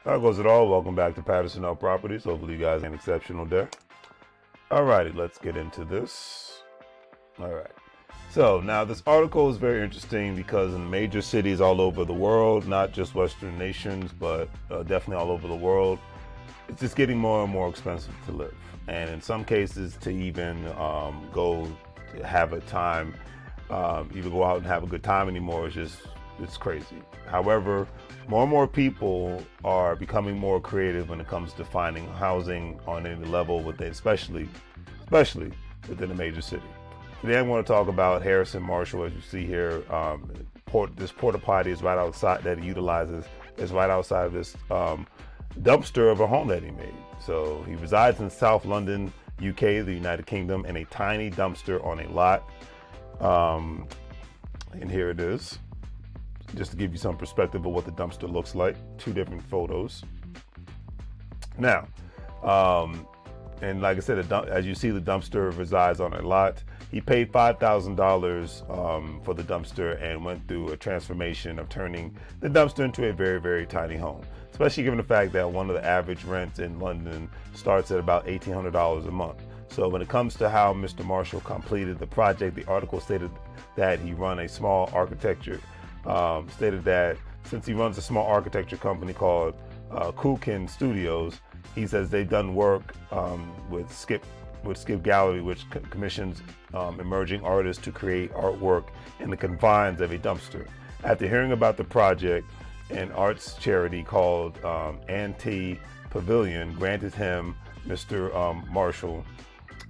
How goes it all? Welcome back to Patterson L Properties. Hopefully you guys had an exceptional day. Alrighty, let's get into this. Alright. So now this article is very interesting because in major cities all over the world, not just Western nations, but definitely all over the world, it's just getting more and more expensive to live. And in some cases to even go to have a time, even go out and have a good time anymore, it's crazy. However, more and more people are becoming more creative when it comes to finding housing on any level within, especially within a major city. Today I want to talk about Harrison Marshall. As you see here, this porta potty is right outside that he utilizes. Is right outside of this dumpster of a home that he made. So he resides in South London, UK, the United Kingdom, in a tiny dumpster on a lot. And here it is, just to give you some perspective of what the dumpster looks like. Two different photos. Now, and like I said, as you see, the dumpster resides on a lot. He paid $5,000 for the dumpster and went through a transformation of turning the dumpster into a very, very tiny home, especially given the fact that one of the average rents in London starts at about $1,800 a month. So when it comes to how Mr. Marshall completed the project, the article stated that he run a small architecture, stated that since he runs a small architecture company called Kukin Studios, he says they've done work with Skip Gallery, which commissions emerging artists to create artwork in the confines of a dumpster. After hearing about the project, an arts charity called Anti Pavilion granted him, Mr. Marshall,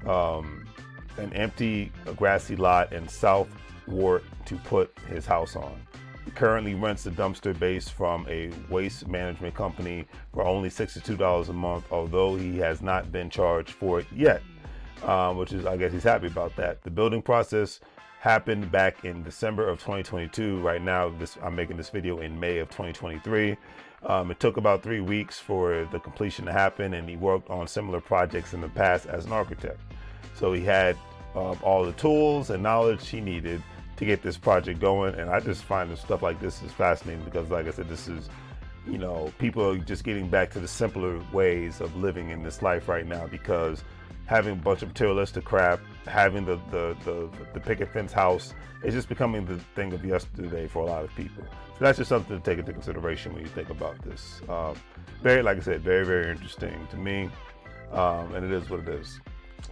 an empty grassy lot in South Wart to put his house on. He currently rents the dumpster base from a waste management company for only $62 a month, although he has not been charged for it yet, which is, I guess he's happy about that. The building process happened back in December of 2022. Right now, I'm making this video in May of 2023. It took about 3 weeks for the completion to happen, and he worked on similar projects in the past as an architect. So he had all the tools and knowledge he needed to get this project going. And I just find stuff like this is fascinating because, like I said, this is, people are just getting back to the simpler ways of living in this life right now, because having a bunch of materialistic crap, having the picket fence house, is just becoming the thing of yesterday for a lot of people. So that's just something to take into consideration when you think about this. Like I said, very, very interesting to me, and it is what it is.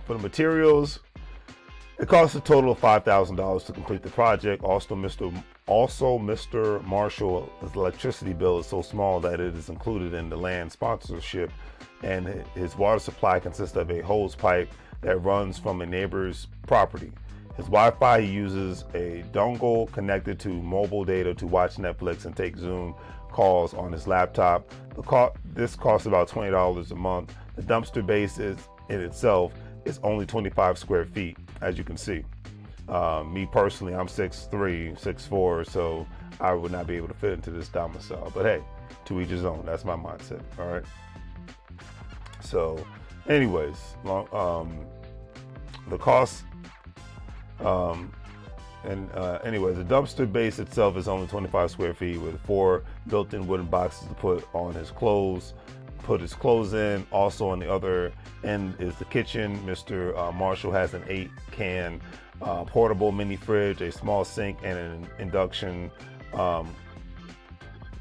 For the materials, it costs a total of $5,000 to complete the project. Also, Mr. Marshall's electricity bill is so small that it is included in the land sponsorship, and his water supply consists of a hose pipe that runs from a neighbor's property. His Wi-Fi, he uses a dongle connected to mobile data to watch Netflix and take Zoom calls on his laptop. This costs about $20 a month. The dumpster base in itself is only 25 square feet, as you can see. Me personally, I'm 6'3", 6'4", so I would not be able to fit into this domicile. But hey, to each his own. That's my mindset. All right. So, anyways, the cost. Anyways, the dumpster base itself is only 25 square feet with 4 built-in wooden boxes to put his clothes in. Also on the other end is the kitchen. Mr. Marshall has an 8-can portable mini fridge, a small sink, and an induction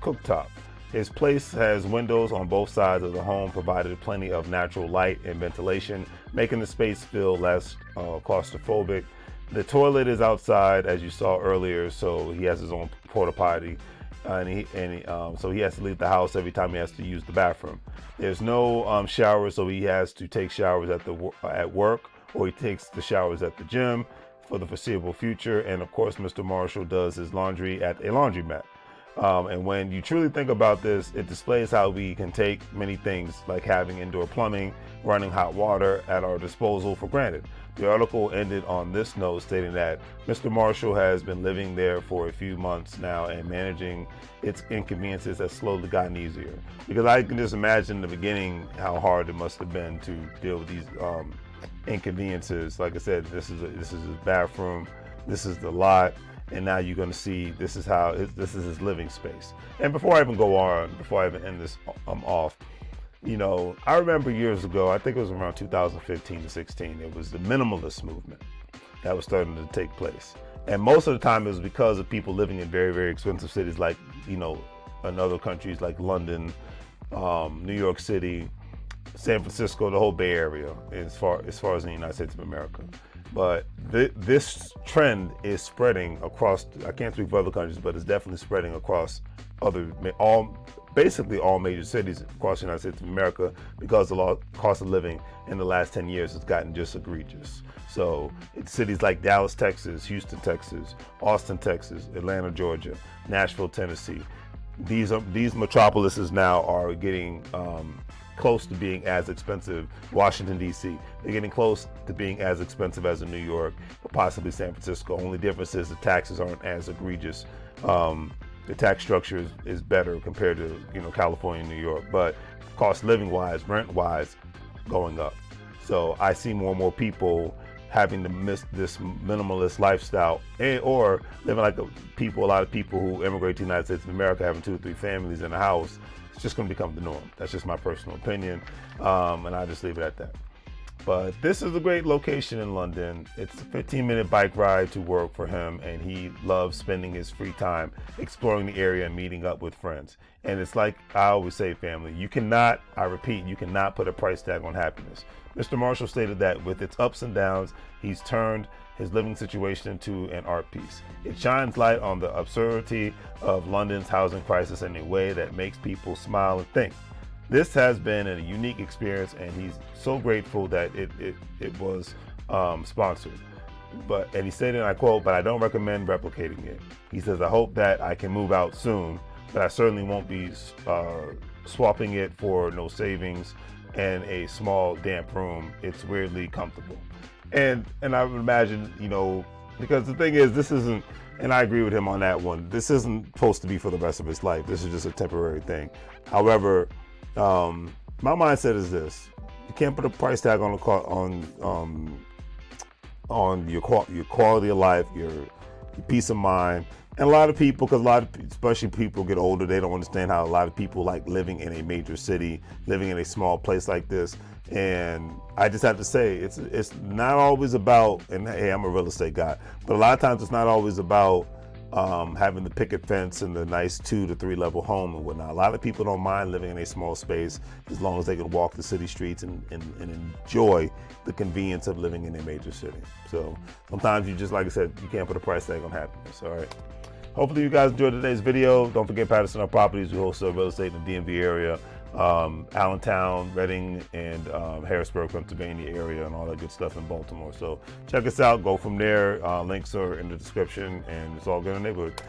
cooktop. His place has windows on both sides of the home, provided plenty of natural light and ventilation, making the space feel less claustrophobic. The toilet is outside, as you saw earlier, so he has his own porta potty, so he has to leave the house every time he has to use the bathroom. There's no shower, so he has to take showers at work, or he takes the showers at the gym for the foreseeable future. And of course, Mr. Marshall does his laundry at a laundromat. And when you truly think about this, it displays how we can take many things like having indoor plumbing, running hot water at our disposal for granted. The article ended on this note stating that Mr. Marshall has been living there for a few months now, and managing its inconveniences has slowly gotten easier. Because I can just imagine in the beginning how hard it must have been to deal with these inconveniences. Like I said, this is his bathroom, this is the lot, and now you're going to see this is how this is his living space. And before I even go on, before I even end this off, you know, I remember years ago, I think it was around 2015 to 16, it was the minimalist movement that was starting to take place. And most of the time it was because of people living in very, very expensive cities like, you know, in other countries like London, New York City, San Francisco, the whole Bay Area, as far as in the United States of America. But this trend is spreading across, I can't speak for other countries, but it's definitely spreading across basically all major cities across the United States of America, because the cost of living in the last 10 years has gotten just egregious. So it's cities like Dallas, Texas, Houston, Texas, Austin, Texas, Atlanta, Georgia, Nashville, Tennessee. These metropolises now are getting close to being as expensive. Washington, D.C., they're getting close to being as expensive as in New York, or possibly San Francisco. Only difference is the taxes aren't as egregious. The tax structure is better compared to, you know, California and New York, but cost living wise, rent wise, going up. So I see more and more people having to miss this minimalist lifestyle, or living like a lot of people who immigrate to the United States of America, having 2 or 3 families in a house. It's just going to become the norm. That's just my personal opinion, and I'll just leave it at that. But this is a great location in London. It's a 15-minute bike ride to work for him, and he loves spending his free time exploring the area and meeting up with friends. And it's like I always say, family, you cannot, I repeat, you cannot put a price tag on happiness. Mr. Marshall stated that with its ups and downs, he's turned his living situation into an art piece. It shines light on the absurdity of London's housing crisis in a way that makes people smile and think. This has been a unique experience, and he's so grateful that it was sponsored. And he said, and I quote, "But I don't recommend replicating it." He says, "I hope that I can move out soon, but I certainly won't be swapping it for no savings and a small damp room. It's weirdly comfortable." And I would imagine, you know, because the thing is, this isn't, and I agree with him on that one, this isn't supposed to be for the rest of his life. This is just a temporary thing. However, my mindset is this: you can't put a price tag on your quality of life, your peace of mind. And a lot of people, especially people get older, they don't understand how a lot of people like living in a major city, living in a small place like this. And I just have to say, it's not always about, and hey, I'm a real estate guy, but a lot of times it's not always about having the picket fence and the nice 2 to 3 level home and whatnot. A lot of people don't mind living in a small space as long as they can walk the city streets and enjoy the convenience of living in a major city. So sometimes you just, like I said, you can't put a price tag on happiness. All right. Hopefully you guys enjoyed today's video. Don't forget Patterson Up Properties. We wholesale real estate in the DMV area, Allentown, Reading, and Harrisburg, Pennsylvania area, and all that good stuff in Baltimore. So check us out. Go from there. Links are in the description, and it's all good in the neighborhood.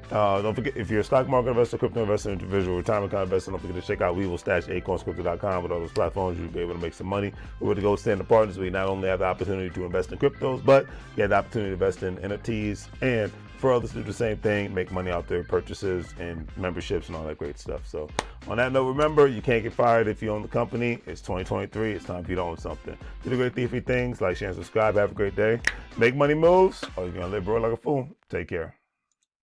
Don't forget, if you're a stock market investor, crypto investor, individual retirement account investor, don't forget to check out WEBULL Stash, acornscrypto.com. With all those platforms, you'll be able to make some money. We're with the Gold Standard Partners. We not only have the opportunity to invest in cryptos, but you have the opportunity to invest in NFTs, and for others to do the same thing, make money out there, purchases and memberships and all that great stuff. So on that note, remember, you can't get fired if you own the company. It's 2023. It's time for you to own something. Do the great thiefy things, like, share, and subscribe. Have a great day. Make money moves, or you're going to live broke like a fool. Take care.